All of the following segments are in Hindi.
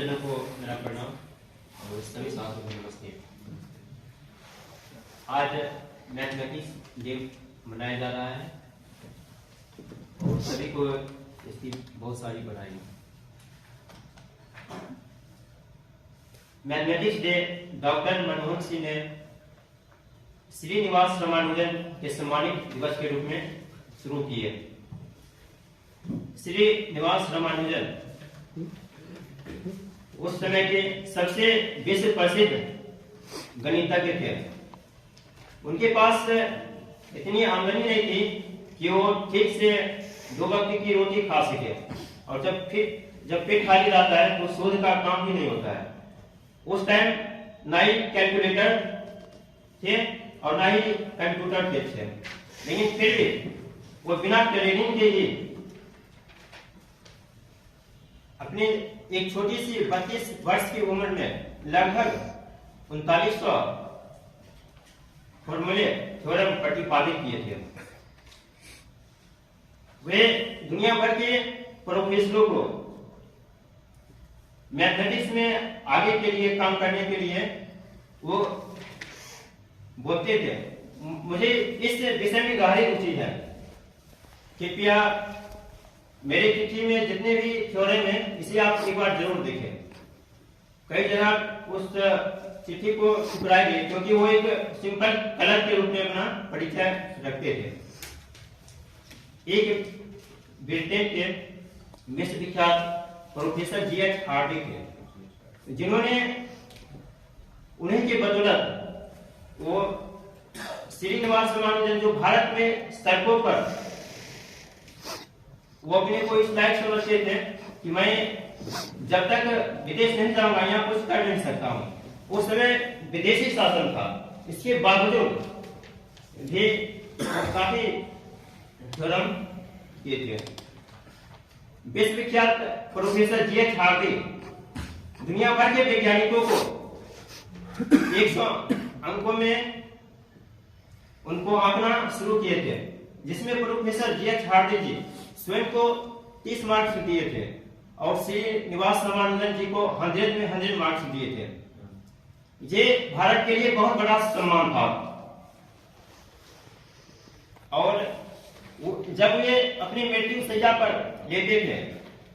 गुरुजनों को मेरा प्रणाम और सभी साथियों को नमस्ते। आज मैथमेटिक्स डे मनाया जा रहा है और सभी को इसकी बहुत सारी बधाई। Mathematics day doctor Manmohan Singh ने श्रीनिवास रामानुजन के सम्मानित दिवस के रूप में शुरू किए। श्रीनिवास रामानुजन उस समय के सबसे विश्व प्रसिद्ध गणितज्ञ थे। उनके पास इतनी आमदनी नहीं थी कि वो ठीक से 2 वक्त की रोटी खा सके, और जब पेट खाली रहता है तो शोध का काम भी नहीं होता है। उस टाइम ना ही कैलकुलेटर थे और ना ही कंप्यूटर थे, लेकिन फिर भी वो बिना ट्रेनिंग के ही अपनी एक छोटी सी 32 वर्ष की उम्र में लगभग 3900 फॉर्मूले थ्योरम प्रतिपादित किए थे। वे दुनिया भर के प्रोफेसरों को मैथमेटिक्स में आगे के लिए काम करने के लिए वो बोलते थे, मुझे इस विषय में गहरी रुचि है, कृपया मेरे चिट्ठी में जितने भी थ्योरम है इसे आप एक बार जरूर देखें। कई जगह उस चिट्ठी को ठुकराएंगे क्योंकि वो एक सिंपल कलर के रूप में अपना परिचय रखते थे। एक ब्रिटेन के विश्वविख्यात प्रोफेसर G.H. हार्डी थे, जिन्होंने उन्हीं की बदौलत वो श्रीनिवास रामानुजन जो भारत में सड़कों पर वो अपने को इस लायक समझते थे कि मैं जब तक विदेश नहीं जाऊंगा यहाँ कुछ कर नहीं सकता हूँ। उस समय विदेशी शासन था, इसके बावजूद भी काफी थ्योरम किए थे। विश्वविख्यात प्रोफेसर G.H. हार्डी दुनिया भर के वैज्ञानिकों को 100 अंकों में उनको आंकना शुरू किए थे, जिसमें प्रोफेसर G.H. हार्डी जी स्वयं को 30 मार्क्स दिए थे और श्रीनिवास रामानुजन जी को 100 में 100 मार्क्स दिए थे। ये भारत के लिए बहुत बड़ा सम्मान था। और जब वे अपनी मृत्यु सज्जा पर लेटे थे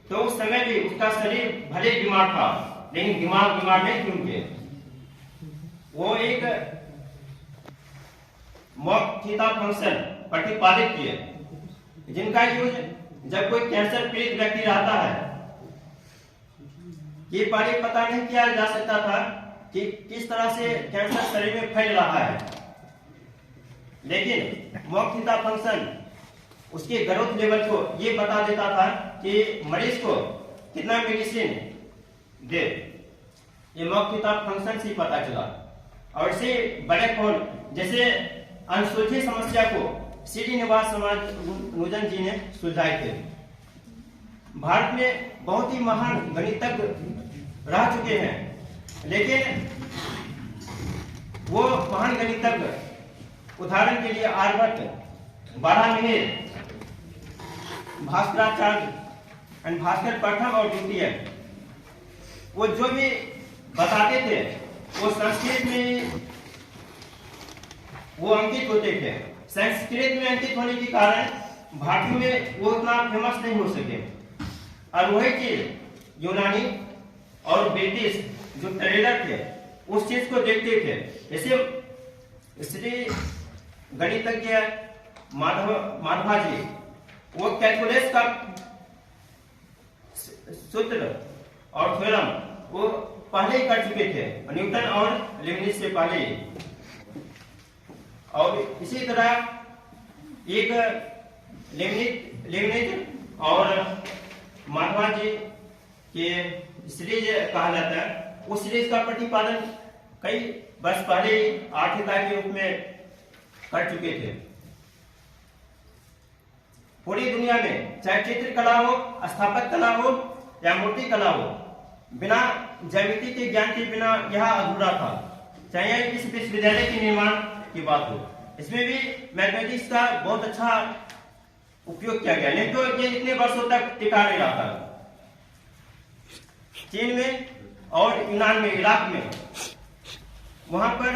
तो उस समय भी उसका शरीर भले बीमार था, लेकिन बीमार नहीं थे उनके। वो एक मॉक थीटा फंक्शन प्रतिपादित किए, जिनका यूज जब कोई कैंसर पीड़ित व्यक्ति रहता है, ये पहले पता नहीं किया जा सकता था कि किस तरह से कैंसर शरीर में फैल रहा है, लेकिन मॉक थीटा फंक्शन उसके ग्रोथ लेवल को ये बता देता था कि मरीज को कितना मेडिसिन दे। ये मॉक थीटा फंक्शन से पता चला। और इसे ब्लैक होल जैसे अनसुलझी समस्या को श्रीनिवास रामानुजन जी ने सुलझाए थे। भारत में बहुत ही महान गणितज्ञ रह चुके हैं, लेकिन वो महान गणितज्ञ उदाहरण के लिए आर्यभट्ट, बारहमिहिर, भास्कराचार्य, भास्कर प्रथम और द्वितीय, वो जो भी बताते थे वो संस्कृत में वो अंकित होते थे। संस्कृत में अंकित होने के कारण भारतीयों में वो उतना फेमस नहीं हो सके, और वही चीज यूनानी और ब्रिटिश जो ट्रेडर थे उस चीज को देखते थे। जैसे श्री गणितज्ञ माधवा जी वो कैलकुलस का सूत्र और थ्योरम वो पहले ही कर चुके थे, न्यूटन और लीबनिज से पहले ही। और इसी तरह एक लीबनिज और माधवा जी के सीरीज कहा जाता है, उस सीरीज का प्रतिपादन कई वर्ष पहले आठिका के रूप में कर चुके थे। पूरी दुनिया में चाहे चित्र कला हो, स्थापत्य कला हो या मूर्ति कला हो, बिना ज्यामिति के ज्ञान के बिना यह अधूरा था। चाहे इस विश्वविद्यालय के निर्माण की बात हो, इसमें भी मैथमेटिक्स का बहुत अच्छा उपयोग किया गया, नहीं तो ये इतने वर्षों तक टिका नहीं रहा था। चीन में और यूनान में, इराक में, वहां पर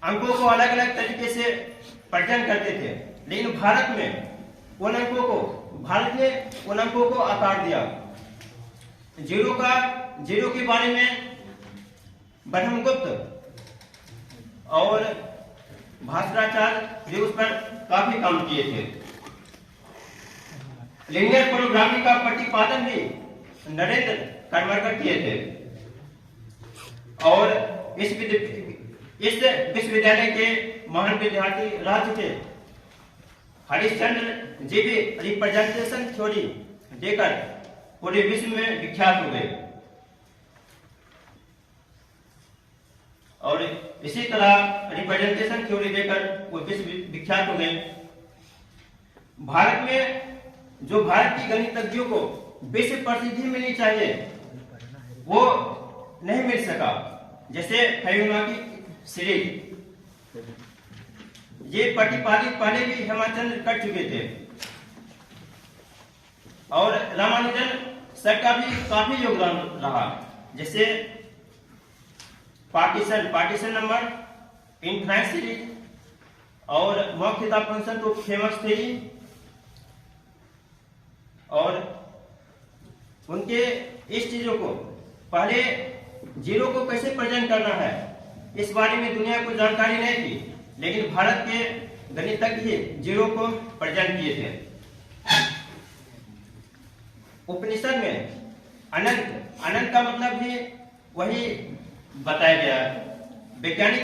अंकों को अलग अलग तरीके से प्रेजेंट करते थे, लेकिन भारत में उन अंकों को, भारत ने उन अंकों को आकार दिया। जीरो के बारे में ब्रह्मगुप्त और भास्कराचार्य भी उस पर काफी काम किए थे। लीनियर फोटोग्राफी का प्रतिपादन भी नरेंद्र करमरकर किए थे। और इस विश्वविद्यालय के महान विद्यार्थी रह चुके हरिश्चंद्र जी भी रिप्रेजेंटेशन थ्योरी देकर पूरे विश्व में विख्यात हो गए। और इसी तरह रिप्रेजेंटेशन थ्योरी देकर वो विश्व विख्यात हो गए। भारत में जो भारत की गणितज्ञों को विश्व प्रसिद्धि मिलनी चाहिए वो नहीं मिल सका। जैसे फिबोनाची सीरीज, ये प्रतिपादित पहले भी हेमचंद्र कर चुके थे। और रामानुजन सर का भी काफी योगदान रहा। जैसे पार्टीशन नंबर, इनफाइनाइट सीरीज और मौखिक फंक्शन तो फेमस थे ही। और उनके इस चीजों को, पहले जीरो को कैसे प्रेजेंट करना है इस बारे में दुनिया को जानकारी नहीं थी, लेकिन भारत के गणितज्ञ ही जीरो को प्रेजेंट किए थे। उपनिषद में अनंत का मतलब भी वही बताया गया है। वैज्ञानिक